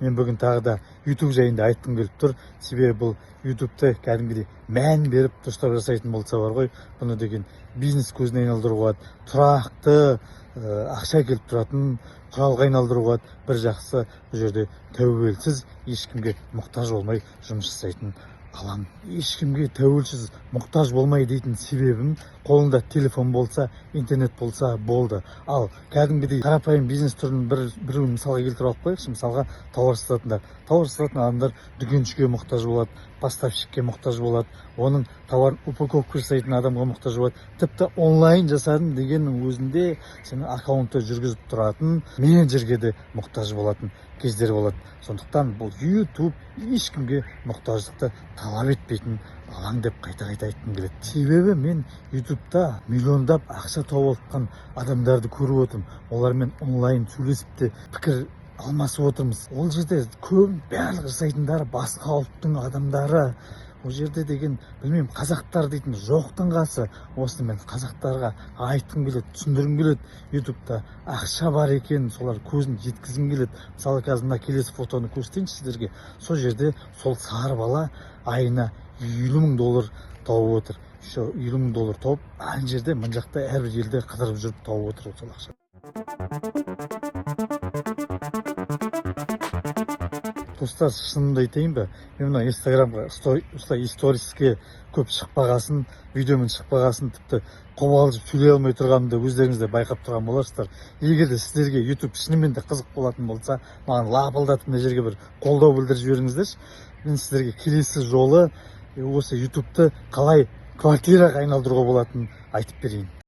Мен бүгін тағы да YouTube жайында айтқым келіп тұр. Себебі бұл YouTube'ты кәдімгідей мән беріп дұрыстап жасайтын болса бар ғой, бұны деген бизнес көзіне айналдыруға болады, тұрақты ақша келіп тұратын құралға айналдыруға болады. Бір жақсы бұл жерде тәуелсіз, ешкімге мұқтаж болмай жұмыс жасайтын алаң. Ешкімге тәуелсіз, мұқтаж болмай дейтін себебім, қолында телефон болса, интернет болса болды. Ал кәдімгідей қарапайым бизнес түрін біреуін мысалға келтіріп алып қояйықшы. Мысалға тауар сататындар. Тауар сататын адамдар дүкеншіге мұқтаж болады, поставщикке мұқтаж болады, оның тауарын упаковка жасайтын адамға мұқтаж болады. Тіпті онлайн жасадым дегеннің өзінде сені аккаунтты жүргізіп тұратын менеджерге де мұқтаж болатын кездер болады. Сондықтан бұл YouTube ешкімге мұқтаждықты талап етпейтін алаң деп қайта айтқым келеді. Себебі мен YouTube'да миллиондап ақша тауып отқан адамдарды көріп отырмын. Олармен онлайн сөйлесіп те пікір алмасып отырмыз. Ол жерде көп барлық жасайтындары басқа ұлттың адамдары. Ол жерде деген, білмеймін, қазақтар дейтін жоқтың қасы. Осыны мен қазақтарға айтқым келеді, түсіндіргім келеді. YouTube'да ақша бар екен, солар көзін жеткізгім келеді. Мысалы, қазір мына келесі фотоны көрсетейінші сіздерге. Сол жерде сол сары бала айына $50,000 тауып отыр. $50,000 тауып, ана жерде мына жақта әрбір елде қыдырып жүріп тауып отыр сол ақша. Достар, шынымды айтайын ба, мен мына инстаграмға сториске көп шықпағасын, видеомен шықпағасын, тіпті қобалжып сөйлей алмай тұрғанымды өздеріңіз де байқап тұрған боларсыздар. Егер де сіздерге YouTube шынымен де қызық болатын болса, маған лапылдатып мына жерге бір қолдау білдіріп жіберіңіздерші. Мен сіздерге келесі жолы осы YouTube'ты қалай квартираға айналдыруға болатынын айтып берейін.